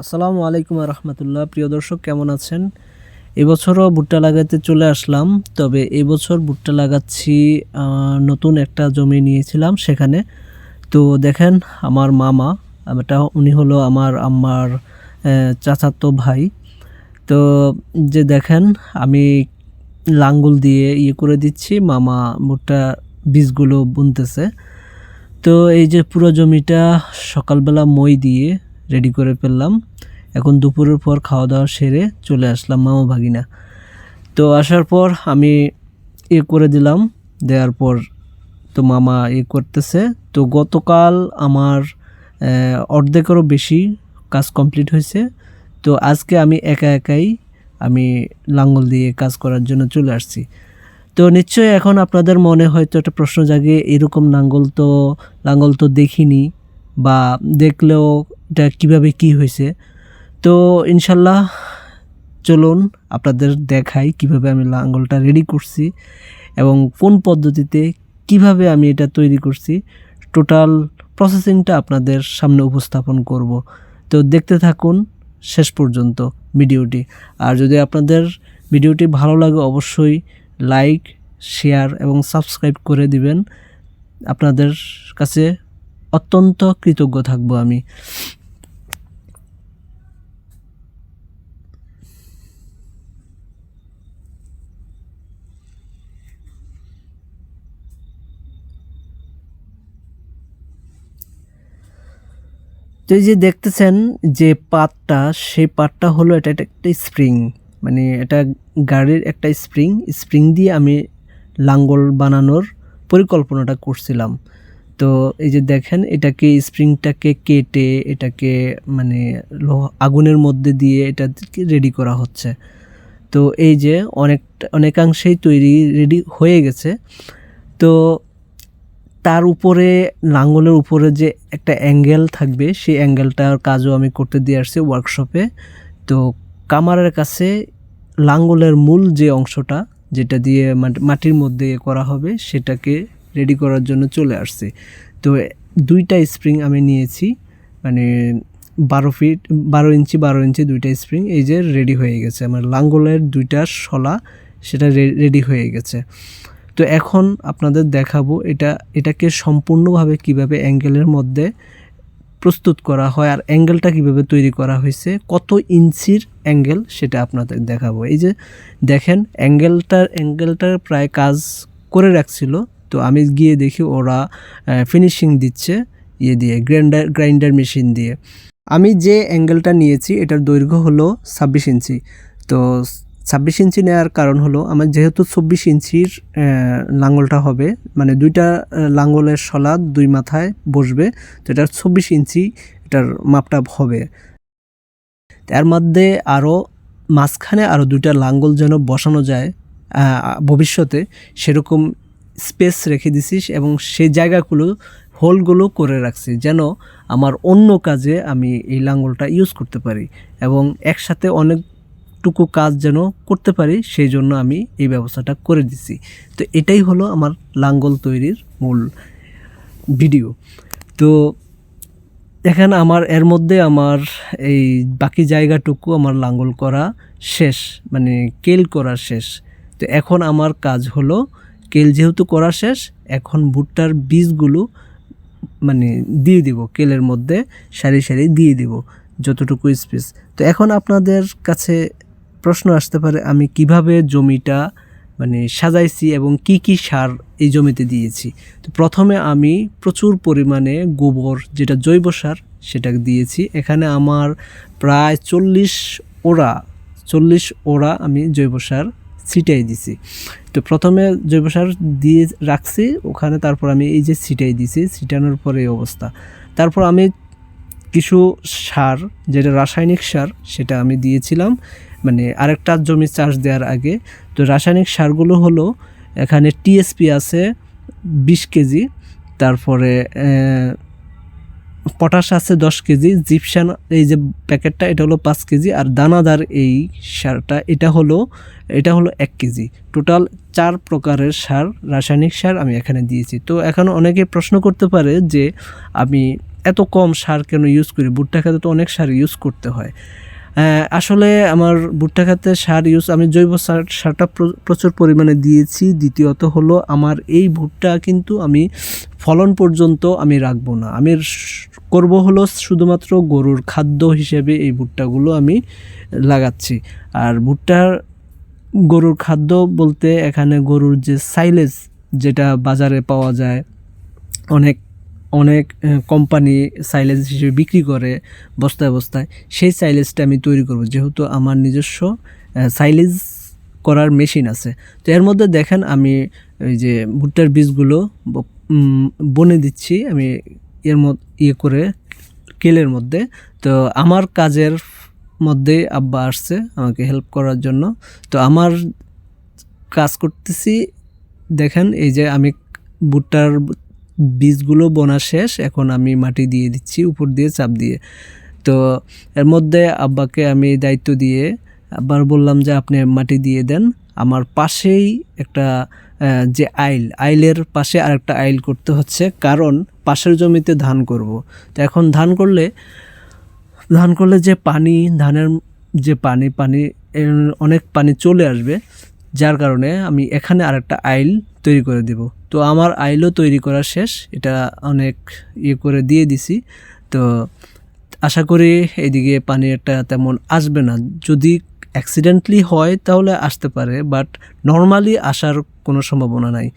আসসালামু আলাইকুম রহমতুল্লাহ। প্রিয় দর্শক, কেমন আছেন? এবছরও ভুট্টা লাগাতে চলে আসলাম। তবে এবছর ভুট্টা লাগাচ্ছি নতুন একটা জমি নিয়েছিলাম সেখানে। তো দেখেন, আমার মামা, উনি হলো আমার আম্মার চাচাতো ভাই। তো যে দেখেন, আমি লাঙ্গল দিয়ে করে দিচ্ছি, মামা ভুট্টা বীজগুলো বুনতেছে। তো এই যে পুরো জমিটা সকালবেলা মই দিয়ে রেডি করে ফেললাম। এখন দুপুরের পর খাওয়া দাওয়া সেরে চলে আসলাম মামা ভাগিনা। তো আসার পর আমি করে দিলাম, দেওয়ার পর তো মামা করতেছে। তো গতকাল আমার অর্ধেকেরও বেশি কাজ কমপ্লিট হয়েছে। তো আজকে আমি একাই আমি লাঙ্গল দিয়ে কাজ করার জন্য চলে আসছি। তো নিশ্চয়ই এখন আপনাদের মনে হয়তো একটা প্রশ্ন জাগে, এরকম লাঙ্গল তো দেখিনি, বা দেখলেও এটা কিভাবে কি হয়েছে। তো ইনশাল্লাহ চলুন আপনাদের দেখাই কিভাবে আমি লাঙ্গলটা রেডি করছি এবং কোন পদ্ধতিতে কিভাবে আমি এটা তৈরি করছি। টোটাল প্রসেসিংটা আপনাদের সামনে উপস্থাপন করব। তো দেখতে থাকুন শেষ পর্যন্ত ভিডিওটি। আর যদি আপনাদের ভিডিওটি ভালো লাগে অবশ্যই লাইক, শেয়ার এবং সাবস্ক্রাইব করে দিবেন। আপনাদের কাছে অত্যন্ত কৃতজ্ঞ থাকব আমি। তো এই যে দেখতেছেন যে পাতটা, সেই পাতটা হলো এটা একটা স্প্রিং, মানে এটা গাড়ির একটা স্প্রিং দিয়ে আমি লাঙ্গল বানানোর পরিকল্পনাটা করছিলাম। তো এই যে দেখেন, এটাকে স্প্রিংটাকে কেটে এটাকে মানে আগুনের মধ্যে দিয়ে এটা রেডি করা হচ্ছে। তো এই যে অনেকাংশেই রেডি হয়ে গেছে। তো তার উপরে, লাঙ্গলের উপরে যে একটা অ্যাঙ্গেল থাকবে, সেই অ্যাঙ্গেলটার কাজও আমি করতে দিয়ে আসছি ওয়ার্কশপে। তো কামারের কাছে লাঙ্গলের মূল যে অংশটা, যেটা দিয়ে মাটির মধ্যে করা হবে, সেটাকে রেডি করার জন্য চলে আসছি। তো দুইটা স্প্রিং আমি নিয়েছি, মানে 12 ইঞ্চি দুইটা স্প্রিং এই যে রেডি হয়ে গেছে। আমার লাঙ্গলের দুইটা শলা সেটা রেডি হয়ে গেছে। তো এখন আপনাদের দেখাবো এটাকে সম্পূর্ণভাবে কিভাবে অ্যাঙ্গেলের মধ্যে প্রস্তুত করা হয়, আর অ্যাঙ্গেলটা কিভাবে তৈরি করা হয়েছে, কত ইঞ্চির অ্যাঙ্গেল সেটা আপনাদের দেখাবো। এই যে দেখেন, অ্যাঙ্গেলটার প্রায় কাজ করে রাখছিল। তো আমি গিয়ে দেখি ওরা ফিনিশিং দিচ্ছে দিয়ে গ্রাইন্ডার মেশিন দিয়ে। আমি যে অ্যাঙ্গেলটা নিয়েছি এটার দৈর্ঘ্য হলো 26 ইঞ্চি। তো 26 ইঞ্চি নেওয়ার কারণ হলো, আমার যেহেতু 24 ইঞ্চির লাঙ্গলটা হবে, মানে দুইটা লাঙ্গলের শলা দুই মাথায় বসবে। তো এটার 24 ইঞ্চি এটার মাপটা হবে। তার মধ্যে আরও মাঝখানে আরও দুইটা লাঙ্গল যেন বসানো যায় ভবিষ্যতে, সেরকম স্পেস রেখে দিছিস, এবং সেই জায়গাগুলো হোলগুলো করে রাখছি যেন আমার অন্য কাজে আমি এই লাঙ্গলটা ইউজ করতে পারি এবং একসাথে অনেকটুকু কাজ যেন করতে পারি, সেই জন্য আমি এই ব্যবস্থাটা করে দিছি। তো এটাই হলো আমার লাঙ্গল তৈরির মূল ভিডিও। তো দেখেন, এর মধ্যে আমার এই বাকি জায়গাটুকু আমার লাঙ্গল করা শেষ, মানে কেল করা শেষ। তো এখন আমার কাজ হলো, কেল যেহেতু করা শেষ, এখন ভুট্টার বীজগুলো মানে দিয়ে দিব কেলের মধ্যে, সারি সারি দিয়ে দিব যতটুকু স্পেস। তো এখন আপনাদের কাছে প্রশ্ন আসতে পারে, আমি কিভাবে জমিটা মানে সাজাইছি এবং কি সার এই জমিতে দিয়েছি। তো প্রথমে আমি প্রচুর পরিমাণে গোবর, যেটা জৈব সার, সেটা দিয়েছি। এখানে আমার প্রায় 40 ওরা আমি জৈব সার ছিটাই দিছি। তো প্রথমে জৈব সার দিয়ে রাখছি ওখানে, তারপর আমি এই যে ছিটাই দিছি, ছিটানোর পরে এই অবস্থা। তারপর আমি কিছু সার, যেটা রাসায়নিক সার, সেটা আমি দিয়েছিলাম মানে আরেকটা জমি চাষ দেওয়ার আগে। তো রাসায়নিক সারগুলো হলো, এখানে টিএসপি আছে 20 কেজি, তারপরে পটাশ আছে 10 কেজি, জিপসান এই যে প্যাকেটটা এটা হলো 5 কেজি, আর দানাদার এই সারটা এটা হলো 1 কেজি। টোটাল 4 প্রকারের সার, রাসায়নিক সার আমি এখানে দিয়েছি। তো এখন অনেকে প্রশ্ন করতে পারে যে আমি এত কম সার কেন ইউজ করি, ভুট্টা খেতে তো অনেক সার ইউজ করতে হয়। আসলে আমার ভুট্টা খেতে সার ইউজ, আমি জৈব সারটা প্রচুর পরিমাণে দিয়েছি। দ্বিতীয়ত হলো আমার এই ভুট্টা কিন্তু আমি ফলন পর্যন্ত আমি রাখবো না, আমি করব হলো শুধুমাত্র গরুর খাদ্য হিসেবে এই ভুট্টাগুলো আমি লাগাচ্ছি। আর ভুট্টার গরুর খাদ্য বলতে এখানে গরুর যে সাইলেজ যেটা বাজারে পাওয়া যায়, অনেক অনেক কোম্পানি সাইলেজ হিসেবে বিক্রি করে বস্তায় বস্তায়, সেই সাইলেজটা আমি তৈরি করব, যেহেতু আমার নিজস্ব সাইলেজ করার মেশিন আছে। তো এর মধ্যে দেখেন আমি ওই যে ভুট্টার বীজগুলো বনে দিচ্ছি আমি এর মধ্যে করে কেলের মধ্যে। তো আমার কাজের মধ্যে আব্বা আসছে আমাকে হেল্প করার জন্য। তো আমার কাজ করতেছি, দেখেন এই যে আমি ভুট্টার বীজগুলো বোনা শেষ, এখন আমি মাটি দিয়ে দিচ্ছি উপর দিয়ে চাপ দিয়ে। তো এর মধ্যে আব্বাকে আমি দায়িত্ব দিয়ে আবার বললাম যে আপনি মাটি দিয়ে দেন। আমার পাশেই একটা যে আইলের পাশে আরেকটা আইল করতে হচ্ছে, কারণ পাশের জমিতে ধান করব। তো এখন ধান করলে যে পানি, ধানের যে পানি অনেক পানি চলে আসবে, যার কারণে আমি এখানে আরেকটা আইল তৈরি করে দেব। তো আমার আইলও তৈরি করা শেষ, এটা অনেক করে দিয়ে দিছি। তো আশা করি এদিকে পানিটা তেমন আসবে না, যদি অ্যাক্সিডেন্টলি হয় তাহলে আসতে পারে, বাট নর্মালি আসার কোনো সম্ভাবনা নাই।